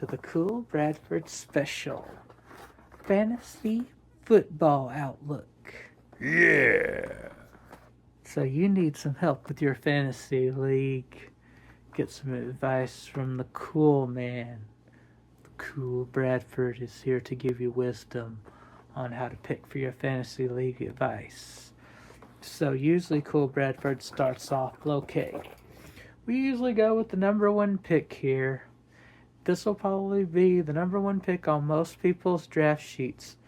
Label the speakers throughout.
Speaker 1: to the Cool Bradford Special Fantasy Football Outlook.
Speaker 2: Yeah.
Speaker 1: So you need some help with your fantasy league. Get some advice from the cool man. The Cool Bradford is here to give you wisdom on how to pick for your fantasy league advice. So usually Cool Bradford starts off low-key. We usually go with the number one pick here. This will probably be the number one pick on most people's draft sheets,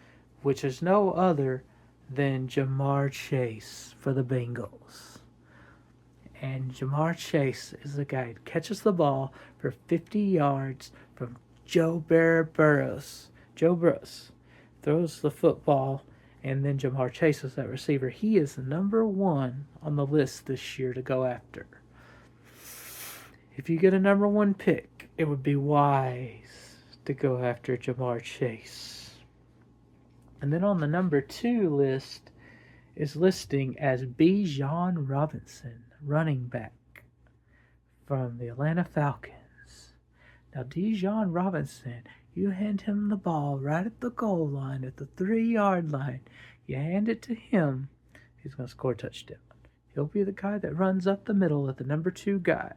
Speaker 1: which is no other than Jamar Chase for the Bengals. And Jamar Chase is the guy who catches the ball for 50 yards from Joe Burrows. Joe Burrows throws the football, and then Jamar Chase is that receiver. He is the number one on the list this year to go after. If you get a number one pick, it would be wise to go after Jamar Chase. And then on the number two list is listing as Bijan Robinson, running back from the Atlanta Falcons. Now, Bijan Robinson, you hand him the ball right at the goal line, at the 3-yard line. You hand it to him, he's going to score a touchdown. He'll be the guy that runs up the middle at the number two guy.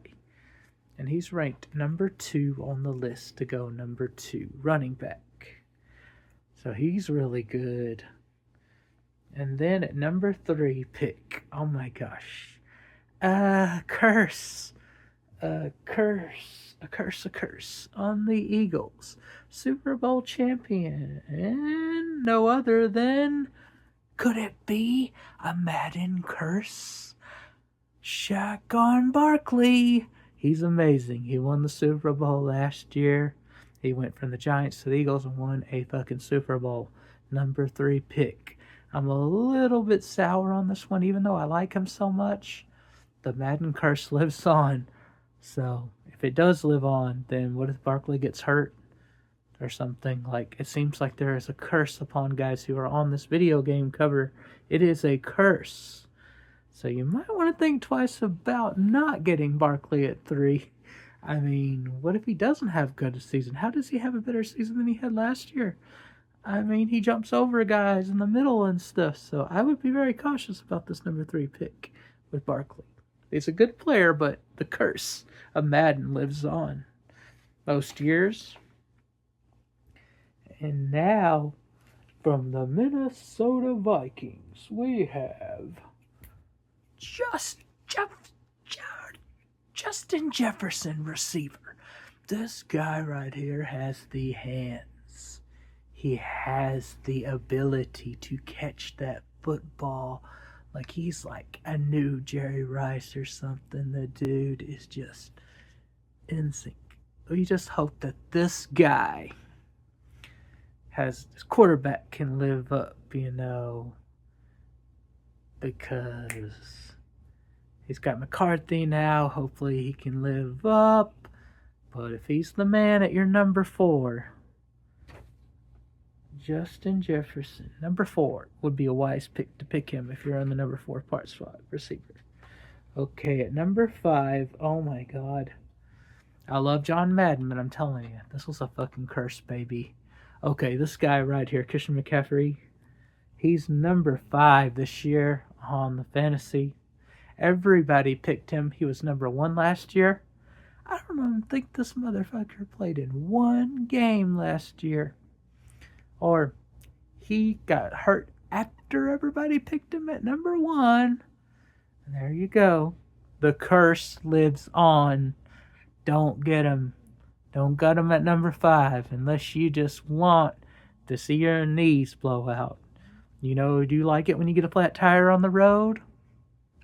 Speaker 1: And he's ranked number 2 on the list to go number 2, running back. So he's really good. And then at number 3 pick, oh my gosh. A curse on the Eagles. Super Bowl champion. And no other than, could it be a Madden curse? Saquon Barkley. He's amazing. He won the Super Bowl last year. He went from the Giants to the Eagles and won a fucking Super Bowl. Number 3 pick. I'm a little bit sour on this one, even though I like him so much. The Madden curse lives on. So, if it does live on, then what if Barkley gets hurt? Or something. Like, it seems like there is a curse upon guys who are on this video game cover. It is a curse. So you might want to think twice about not getting Barkley at 3. I mean, what if he doesn't have a good season? How does he have a better season than he had last year? I mean, he jumps over guys in the middle and stuff. So I would be very cautious about this number 3 pick with Barkley. He's a good player, but the curse of Madden lives on most years. And now, from the Minnesota Vikings, we have Justin Jefferson, receiver. This guy right here has the hands. He has the ability to catch that football like he's like a new Jerry Rice or something. The dude is just in sync. We just hope that this guy his quarterback can live up, because he's got McCarthy now. Hopefully he can live up. But if he's the man at your number 4, Justin Jefferson, number 4, would be a wise pick to pick him if you're on the number 4 part spot receiver. Okay, at number 5, oh my God. I love John Madden, but I'm telling you, this was a fucking curse, baby. Okay, this guy right here, Christian McCaffrey, he's number 5 this year on the fantasy. Everybody picked him. He was number 1 last year. I don't even think this motherfucker played in 1 game last year. Or he got hurt after everybody picked him at number 1. And there you go. The curse lives on. Don't get him. Don't gut him at number 5 unless you just want to see your knees blow out. Do you like it when you get a flat tire on the road?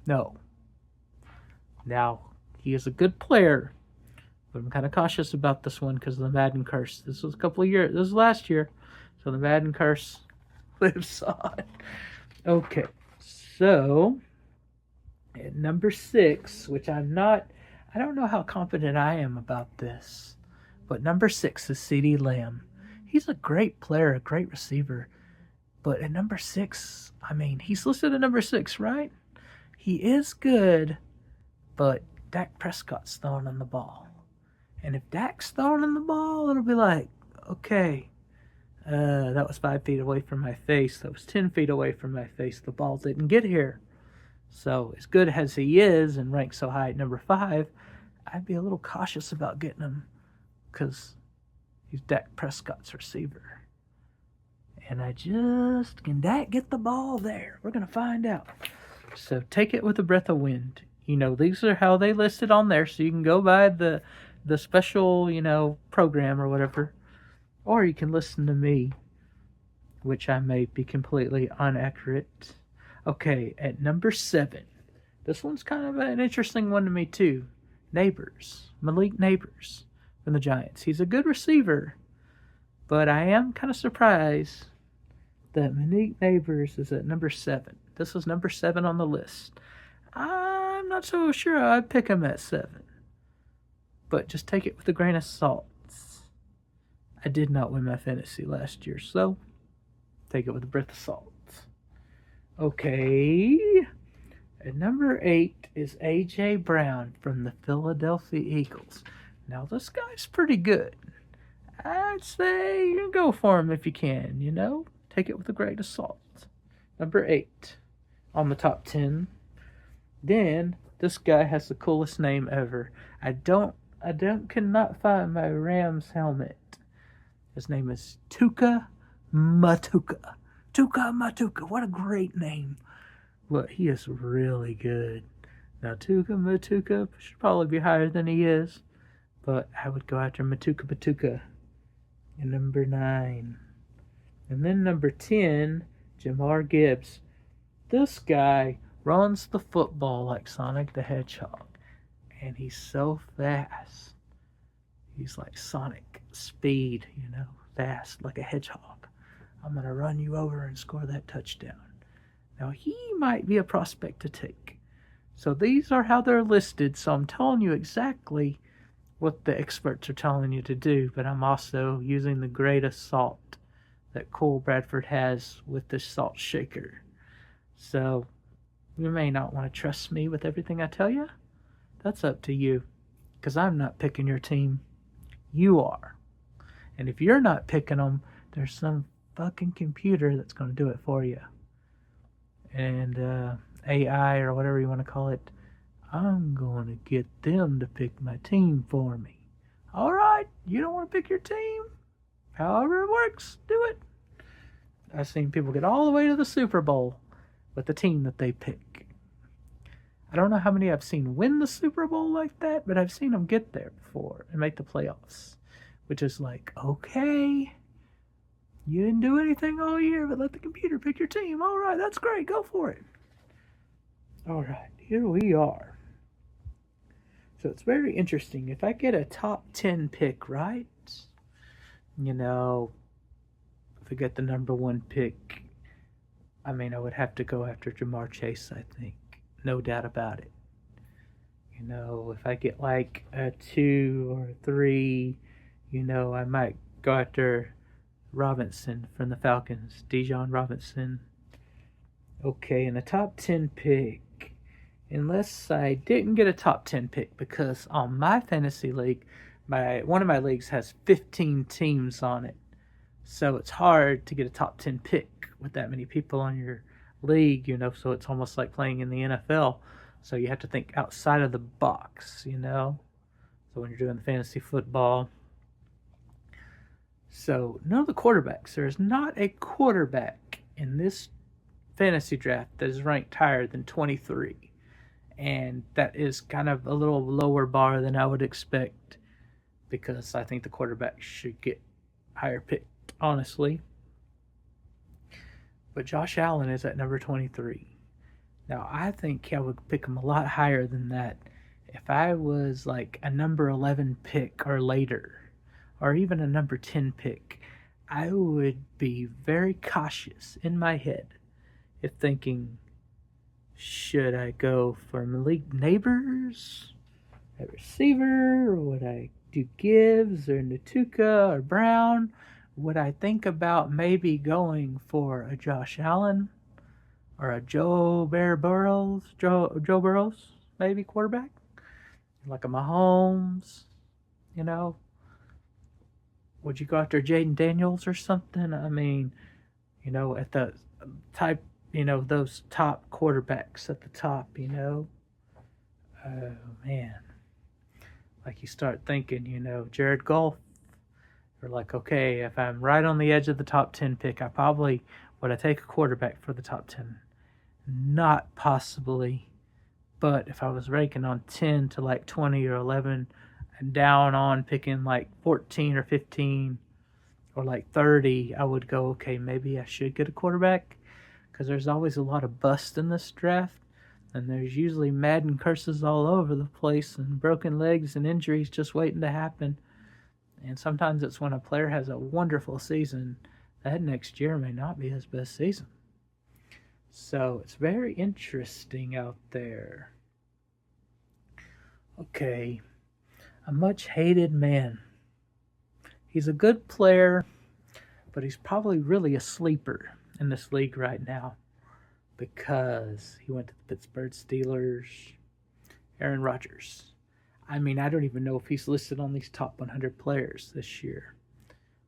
Speaker 1: No. Now, he is a good player, but I'm kind of cautious about this one because of the Madden curse. This was this was last year, so the Madden curse lives on. Okay, so at number 6, which I don't know how confident I am about this, but number 6 is CeeDee Lamb. He's a great player, a great receiver. But at number 6, I mean, he's listed at number 6, right? He is good, but Dak Prescott's throwing him the ball. And if Dak's throwing in the ball, it'll be like, okay, that was 5 feet away from my face. That was 10 feet away from my face. The ball didn't get here. So as good as he is and ranked so high at number 5, I'd be a little cautious about getting him because he's Dak Prescott's receiver. And can Dak get the ball there? We're going to find out. So take it with a breath of wind. These are how they listed on there, so you can go by the special, program or whatever. Or you can listen to me, which I may be completely inaccurate. Okay, at number 7. This one's kind of an interesting one to me too. Malik Neighbors from the Giants. He's a good receiver, but I am kind of surprised that Malik Neighbors is at number 7. This is number 7 on the list. I'm not so sure I'd pick him at 7. But just take it with a grain of salt. I did not win my fantasy last year, so take it with a breath of salt. Okay. At number 8 is A.J. Brown from the Philadelphia Eagles. Now, this guy's pretty good. I'd say you go for him if you can, Take it with a grain of salt. Number 8 on the top 10. Then, this guy has the coolest name ever. I cannot find my Rams helmet. His name is Tuka Matuka. Tuka Matuka. What a great name. Well, he is really good. Now, Tuka Matuka should probably be higher than he is. But I would go after Matuka. And number 9. And then number 10, Jamar Gibbs. This guy runs the football like Sonic the Hedgehog. And he's so fast. He's like Sonic speed, fast like a hedgehog. I'm going to run you over and score that touchdown. Now, he might be a prospect to take. So these are how they're listed. So I'm telling you exactly what the experts are telling you to do, but I'm also using the greatest salt that Cole Bradford has with this salt shaker. So you may not want to trust me with everything I tell you. That's up to you, because I'm not picking your team. You are. And if you're not picking them, there's some fucking computer that's going to do it for you. And AI or whatever you want to call it, I'm going to get them to pick my team for me. All right, you don't want to pick your team? However it works, do it. I've seen people get all the way to the Super Bowl with the team that they pick. I don't know how many I've seen win the Super Bowl like that, but I've seen them get there before and make the playoffs. Which is like, okay, you didn't do anything all year, but let the computer pick your team. All right, that's great. Go for it. All right, here we are. So it's very interesting. If I get a top 10 pick, right? If I get the number 1 pick, I would have to go after Jamar Chase, I think. No doubt about it. If I get like a 2 or 3, I might go after Robinson from the Falcons, Dijon Robinson. Okay, in the top 10 pick, unless I didn't get a top 10 pick, because on my fantasy league, one of my leagues has 15 teams on it. So it's hard to get a top 10 pick with that many people on your league, so it's almost like playing in the NFL. So you have to think outside of the box, So when you're doing the fantasy football. So none of the quarterbacks, there is not a quarterback in this fantasy draft that is ranked higher than 23. And that is kind of a little lower bar than I would expect, because I think the quarterback should get higher picked, honestly. But Josh Allen is at number 23. Now, I think I would pick him a lot higher than that if I was like a number 11 pick or later, or even a number 10 pick. I would be very cautious in my head if thinking, should I go for Malik Neighbors at receiver, or would I do Gibbs or Natuka or Brown? Would I think about maybe going for a Josh Allen or a Joe Burrows, maybe quarterback? Like a Mahomes, You know, would you go after Jaden Daniels or something? I mean, at the type, those top quarterbacks at the top, Oh, man. Like you start thinking, Jared Goff. Or like, okay, if I'm right on the edge of the top 10 pick, would I take a quarterback for the top 10? Not possibly. But if I was ranking on 10 to like 20 or 11 and down on picking like 14 or 15 or like 30, I would go, okay, maybe I should get a quarterback because there's always a lot of bust in this draft. And there's usually Madden curses all over the place and broken legs and injuries just waiting to happen. And sometimes it's when a player has a wonderful season, that next year may not be his best season. So it's very interesting out there. Okay, a much hated man. He's a good player, but he's probably really a sleeper in this league right now because he went to the Pittsburgh Steelers. Aaron Rodgers. I mean, I don't even know if he's listed on these top 100 players this year,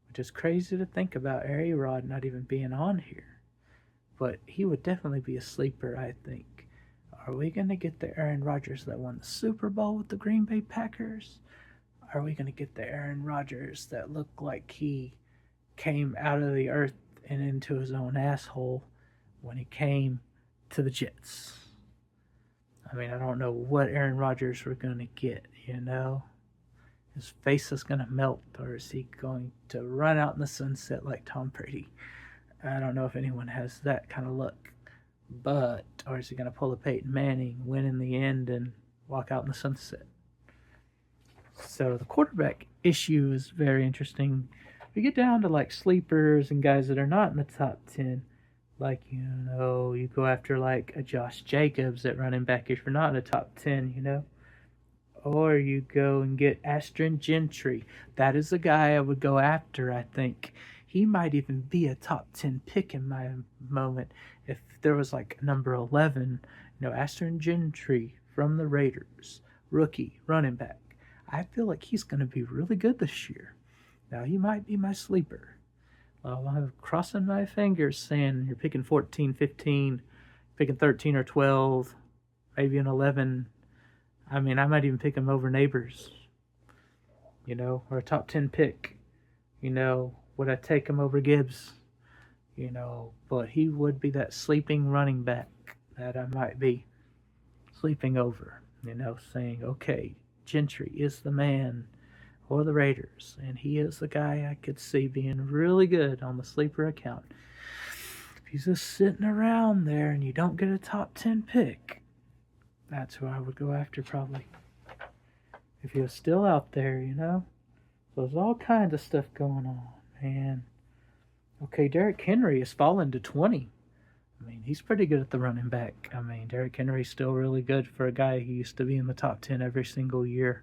Speaker 1: which is crazy to think about A-Rod not even being on here. But he would definitely be a sleeper, I think. Are we going to get the Aaron Rodgers that won the Super Bowl with the Green Bay Packers? Are we going to get the Aaron Rodgers that looked like he came out of the earth and into his own asshole when he came to the Jets? I mean, I don't know what Aaron Rodgers we're going to get, His face is going to melt, or is he going to run out in the sunset like Tom Brady? I don't know if anyone has that kind of luck. Or is he going to pull a Peyton Manning, win in the end, and walk out in the sunset? So the quarterback issue is very interesting. We get down to like sleepers and guys that are not in the top 10. Like, you go after like a Josh Jacobs at running back if you're not in the top 10, Or you go and get Ashton Gentry. That is a guy I would go after, I think. He might even be a top 10 pick in my moment if there was like number 11. Ashton Gentry from the Raiders. Rookie, running back. I feel like he's going to be really good this year. Now, he might be my sleeper. I'm crossing my fingers saying you're picking 14, 15, picking 13 or 12, maybe an 11. I mean, I might even pick him over Neighbors, or a top 10 pick. Would I take him over Gibbs? But he would be that sleeping running back that I might be sleeping over, saying, okay, Gentry is the man. Or the Raiders, and he is the guy I could see being really good on the sleeper account. If he's just sitting around there and you don't get a top 10 pick, that's who I would go after probably. If he was still out there, So there's all kinds of stuff going on, man. Okay, Derrick Henry has fallen to 20. I mean, he's pretty good at the running back. I mean, Derrick Henry's still really good for a guy who used to be in the top 10 every single year.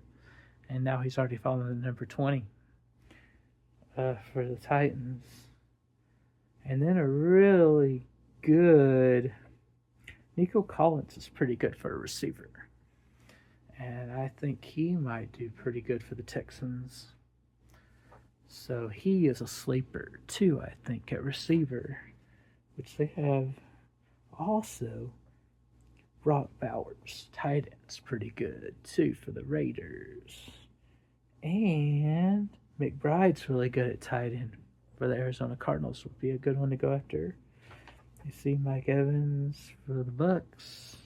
Speaker 1: And now he's already fallen to number 20 for the Titans. And then a really good Nico Collins is pretty good for a receiver. And I think he might do pretty good for the Texans. So he is a sleeper too, I think, at receiver. Which they have also Brock Bowers, tight end's pretty good too for the Raiders. And McBride's really good at tight end for the Arizona Cardinals. Would be a good one to go after. You see Mike Evans for the Bucks.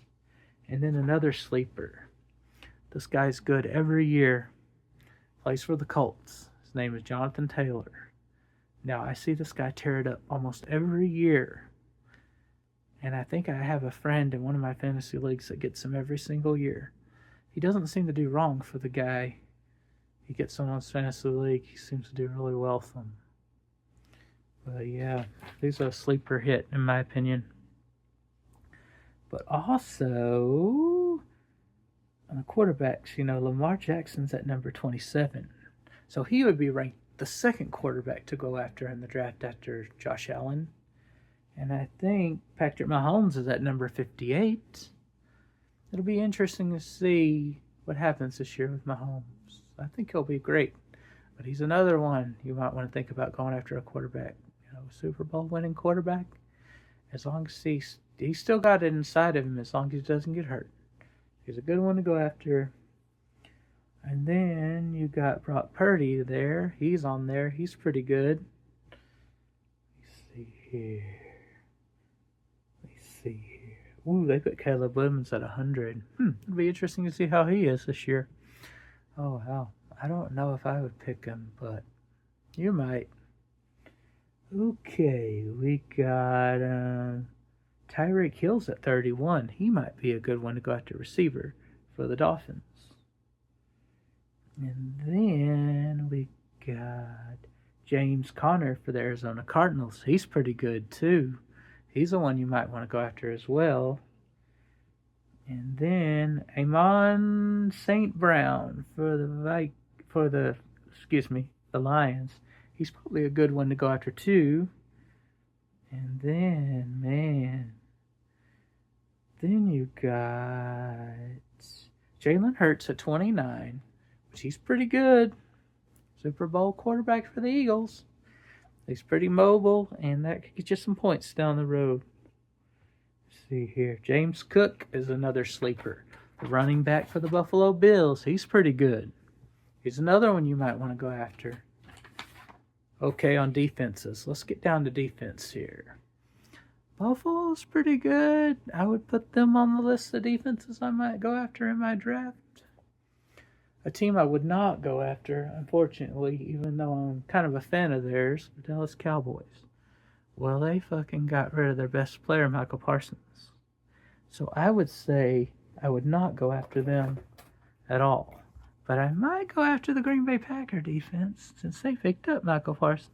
Speaker 1: And then another sleeper. This guy's good every year. Plays for the Colts. His name is Jonathan Taylor. Now, I see this guy tear it up almost every year. And I think I have a friend in one of my fantasy leagues that gets him every single year. He doesn't seem to do wrong for the guy. He gets someone's fantasy league. He seems to do really well for them. But yeah, he's a sleeper hit in my opinion. But also, on the quarterbacks, Lamar Jackson's at number 27. So he would be ranked the second quarterback to go after in the draft after Josh Allen. And I think Patrick Mahomes is at number 58. It'll be interesting to see what happens this year with Mahomes. I think he'll be great. But he's another one you might want to think about going after a quarterback. Super Bowl winning quarterback. As long as he's still got it inside of him, as long as he doesn't get hurt. He's a good one to go after. And then you got Brock Purdy there. He's on there. He's pretty good. Let's see here. Ooh, they put Caleb Williams at 100. It'll be interesting to see how he is this year. Oh, wow. I don't know if I would pick him, but you might. Okay, we got Tyreek Hill's at 31. He might be a good one to go after receiver for the Dolphins. And then we got James Conner for the Arizona Cardinals. He's pretty good too. He's the one you might want to go after as well. And then Amon St. Brown for the Lions. He's probably a good one to go after too. And then you got Jalen Hurts at 29, which he's pretty good. Super Bowl quarterback for the Eagles. He's pretty mobile, and that could get you some points down the road. Let's see here. James Cook is another sleeper. The running back for the Buffalo Bills. He's pretty good. He's another one you might want to go after. Okay, on defenses. Let's get down to defense here. Buffalo's pretty good. I would put them on the list of defenses I might go after in my draft. A team I would not go after, unfortunately, even though I'm kind of a fan of theirs, the Dallas Cowboys. Well, they fucking got rid of their best player, Michael Parsons. So I would say I would not go after them at all. But I might go after the Green Bay Packer defense since they picked up Michael Parsons.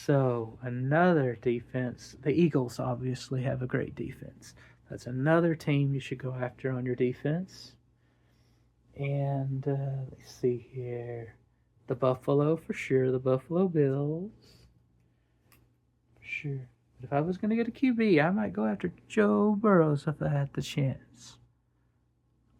Speaker 1: So another defense. The Eagles obviously have a great defense. That's another team you should go after on your defense. And let's see here. The Buffalo for sure. The Buffalo Bills. For sure. But if I was going to get a QB, I might go after Joe Burrows if I had the chance.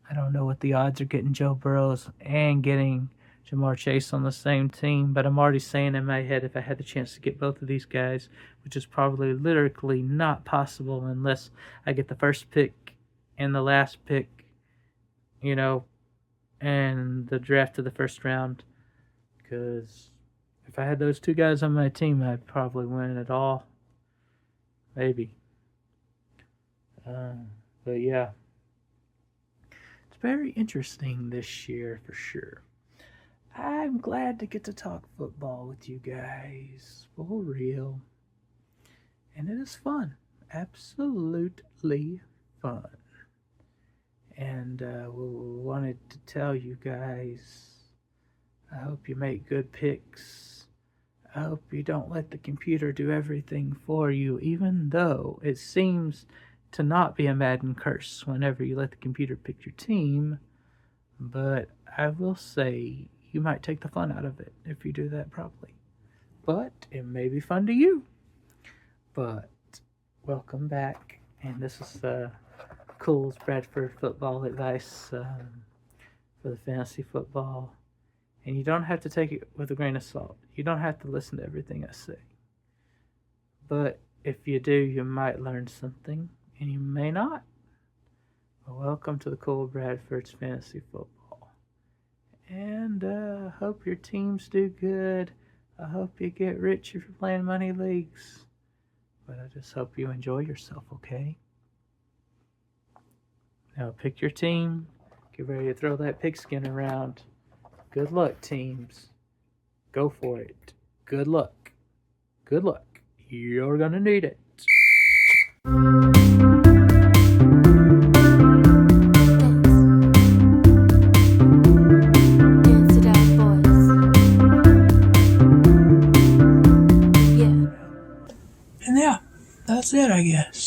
Speaker 1: I don't know what the odds are getting Joe Burrows and getting Jamar Chase on the same team, but I'm already saying in my head if I had the chance to get both of these guys, which is probably literally not possible unless I get the first pick and the last pick, and the draft of the first round, because if I had those two guys on my team, I'd probably win it all. Maybe. But yeah. It's very interesting this year for sure. I'm glad to get to talk football with you guys. For real. And it is fun. Absolutely fun. And we wanted to tell you guys, I hope you make good picks. I hope you don't let the computer do everything for you, even though it seems to not be a Madden curse whenever you let the computer pick your team. But I will say, you might take the fun out of it if you do that properly. But it may be fun to you. But welcome back. And this is Cool's Bradford football advice for the fantasy football. And you don't have to take it with a grain of salt. You don't have to listen to everything I say. But if you do, you might learn something. And you may not. Well, welcome to the Cool Bradford's fantasy football. And I hope your teams do good. I hope you get rich if you're playing money leagues. But I just hope you enjoy yourself, okay? Now pick your team. Get ready to throw that pigskin around. Good luck, teams. Go for it. Good luck. Good luck. You're gonna need it. And yeah, that's it, I guess.